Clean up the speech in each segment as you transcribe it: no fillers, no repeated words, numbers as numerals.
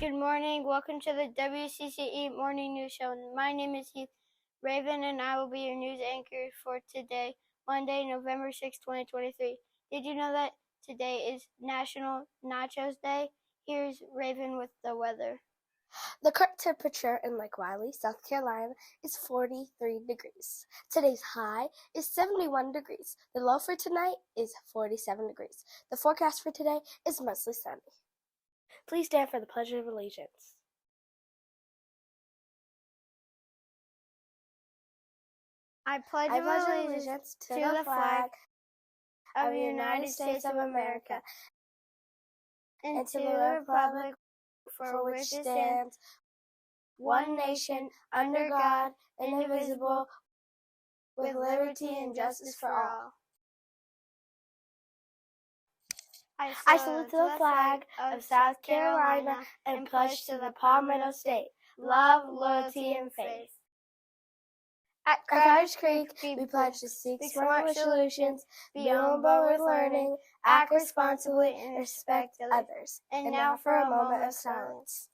Good morning. Welcome to the WCCE Morning News Show. My name is Heath Raven, and I will be your news anchor for today, Monday, November 6, 2023. Did you know that today is National Nachos Day? Here's Raven with the weather. The current temperature in Lake Wylie, South Carolina is 43 degrees. Today's high is 71 degrees. The low for tonight is 47 degrees. The forecast for today is mostly sunny. Please stand for the Pledge of Allegiance. I pledge allegiance to the flag of the United States of America and to the republic for which it stands, one nation, under God, indivisible, with liberty and justice for all. I salute to the flag of South Carolina and pledge to the Palmetto State, love, loyalty, and faith. At Crowder's Creek, we pledge to seek smart solutions, be on board with learning, act responsibly, and respect others. And now for a moment of silence.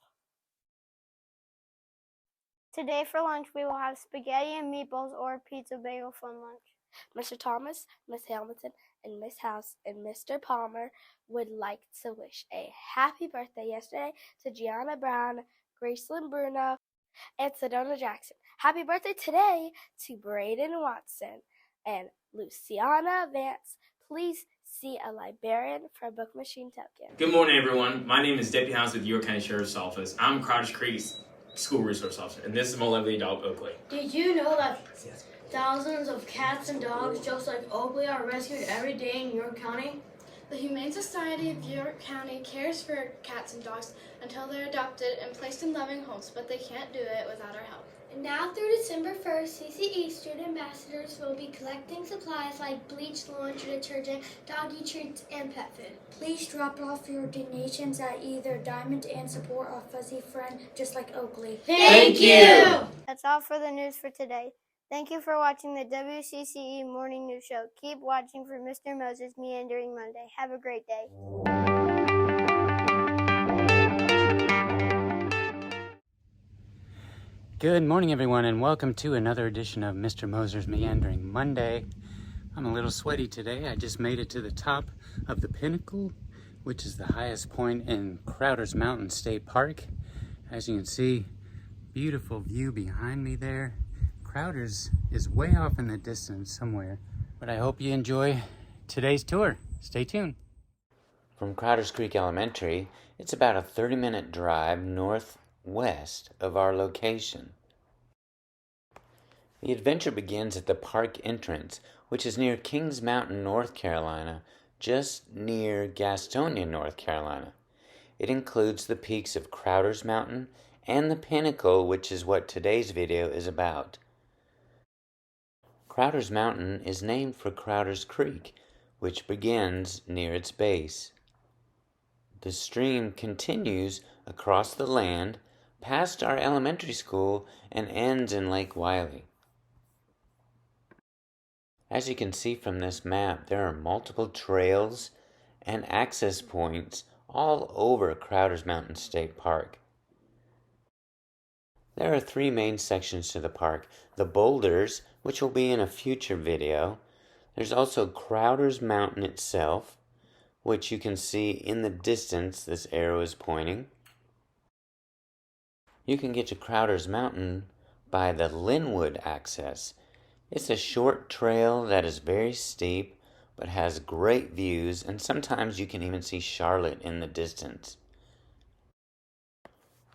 Today for lunch, we will have spaghetti and meatballs or pizza bagel fun lunch. Mr. Thomas, Miss Hamilton, and Miss House and Mr. Palmer would like to wish a happy birthday yesterday to Gianna Brown, Gracelyn Bruno, and Sedona Jackson. Happy birthday today to Braden Watson and Luciana Vance. Please see a librarian for a book machine token. Good morning, everyone. My name is Deputy House with York County Sheriff's Office. I'm Crowder's Creek's School Resource Officer, and this is my lovely dog, Oakley. Did you know that thousands of cats and dogs just like Oakley are rescued every day in York County? The Humane Society of York County cares for cats and dogs until they're adopted and placed in loving homes, but they can't do it without our help. And now through December 1st, CCE student ambassadors will be collecting supplies like bleach, laundry detergent, doggy treats, and pet food. Please drop off your donations at either Diamond and support a fuzzy friend just like Oakley. Thank you! That's all for the news for today. Thank you for watching the WCCE Morning News Show. Keep watching for Mr. Moses Meandering Monday. Have a great day. Good morning, everyone, and welcome to another edition of Mr. Moser's Meandering Monday. I'm a little sweaty today. I just made it to the top of the Pinnacle, which is the highest point in Crowder's Mountain State Park. As you can see, beautiful view behind me there. Crowder's is way off in the distance somewhere, but I hope you enjoy today's tour. Stay tuned. From Crowder's Creek Elementary, it's about a 30-minute drive northwest of our location. The adventure begins at the park entrance, which is near Kings Mountain, North Carolina, just near Gastonia, North Carolina. It includes the peaks of Crowder's Mountain and the Pinnacle, which is what today's video is about. Crowder's Mountain is named for Crowder's Creek, which begins near its base. The stream continues across the land, past our elementary school, and ends in Lake Wylie. As you can see from this map, there are multiple trails and access points all over Crowder's Mountain State Park. There are three main sections to the park. The boulders, which will be in a future video. There's also Crowder's Mountain itself, which you can see in the distance this arrow is pointing. You can get to Crowder's Mountain by the Linwood access. It's a short trail that is very steep, but has great views, and sometimes you can even see Charlotte in the distance.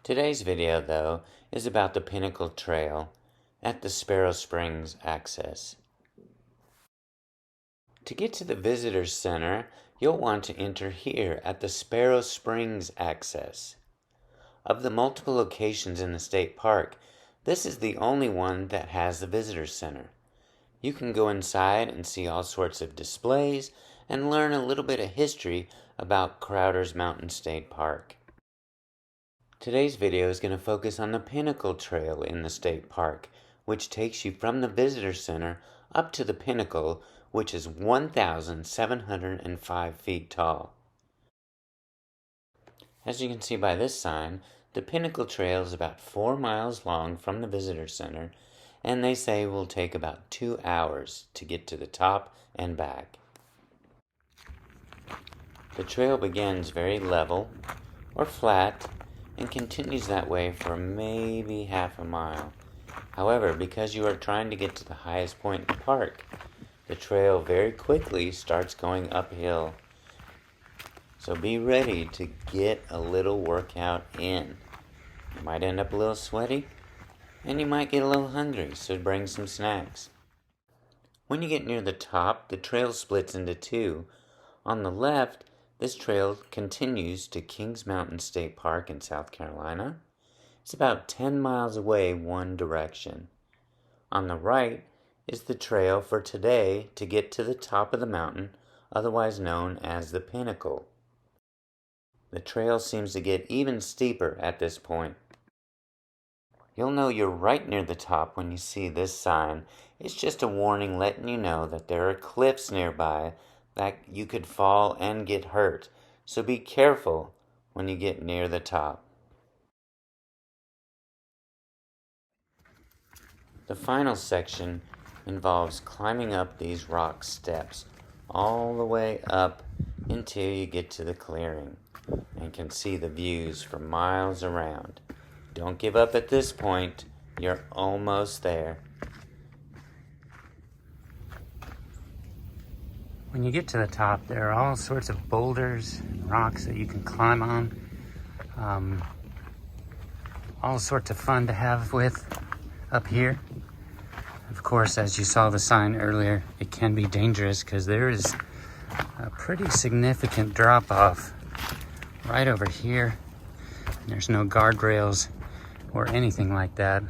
Today's video, though, is about the Pinnacle Trail at the Sparrow Springs access. To get to the Visitor Center, you'll want to enter here at the Sparrow Springs access. Of the multiple locations in the state park, this is the only one that has the Visitor Center. You can go inside and see all sorts of displays and learn a little bit of history about Crowder's Mountain State Park. Today's video is going to focus on the Pinnacle Trail in the state park, which takes you from the Visitor Center up to the Pinnacle, which is 1,705 feet tall. As you can see by this sign, The Pinnacle Trail is about 4 miles long from the visitor center, and they say will take about 2 hours to get to the top and back. The trail begins very level or flat and continues that way for maybe half a mile. However, because you are trying to get to the highest point in the park, the trail very quickly starts going uphill. So be ready to get a little workout in. You might end up a little sweaty, and you might get a little hungry, so bring some snacks. When you get near the top, the trail splits into two. On the left, this trail continues to Kings Mountain State Park in South Carolina. It's about 10 miles away one direction. On the right is the trail for today to get to the top of the mountain, otherwise known as the Pinnacle. The trail seems to get even steeper at this point. You'll know you're right near the top when you see this sign. It's just a warning letting you know that there are cliffs nearby that you could fall and get hurt. So be careful when you get near the top. The final section involves climbing up these rock steps all the way up until you get to the clearing and can see the views for miles around. Don't give up at this point. You're almost there. When you get to the top, there are all sorts of boulders and rocks that you can climb on. All sorts of fun to have with up here. Of course, as you saw the sign earlier, it can be dangerous because there is a pretty significant drop-off right over here. And there's no guardrails or anything like that.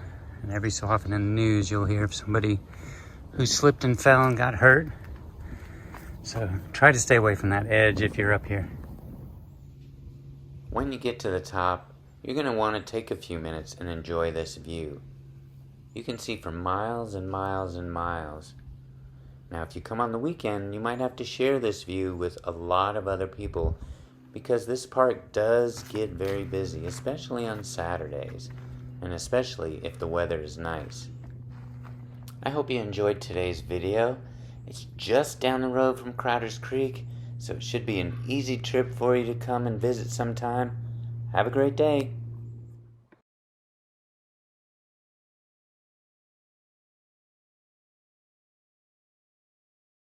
And every so often in the news, you'll hear of somebody who slipped and fell and got hurt. So try to stay away from that edge if you're up here. When you get to the top, you're going to want to take a few minutes and enjoy this view. You can see for miles and miles and miles. Now, if you come on the weekend, you might have to share this view with a lot of other people because this park does get very busy, especially on Saturdays, and especially if the weather is nice. I hope you enjoyed today's video. It's just down the road from Crowder's Creek, so it should be an easy trip for you to come and visit sometime. Have a great day.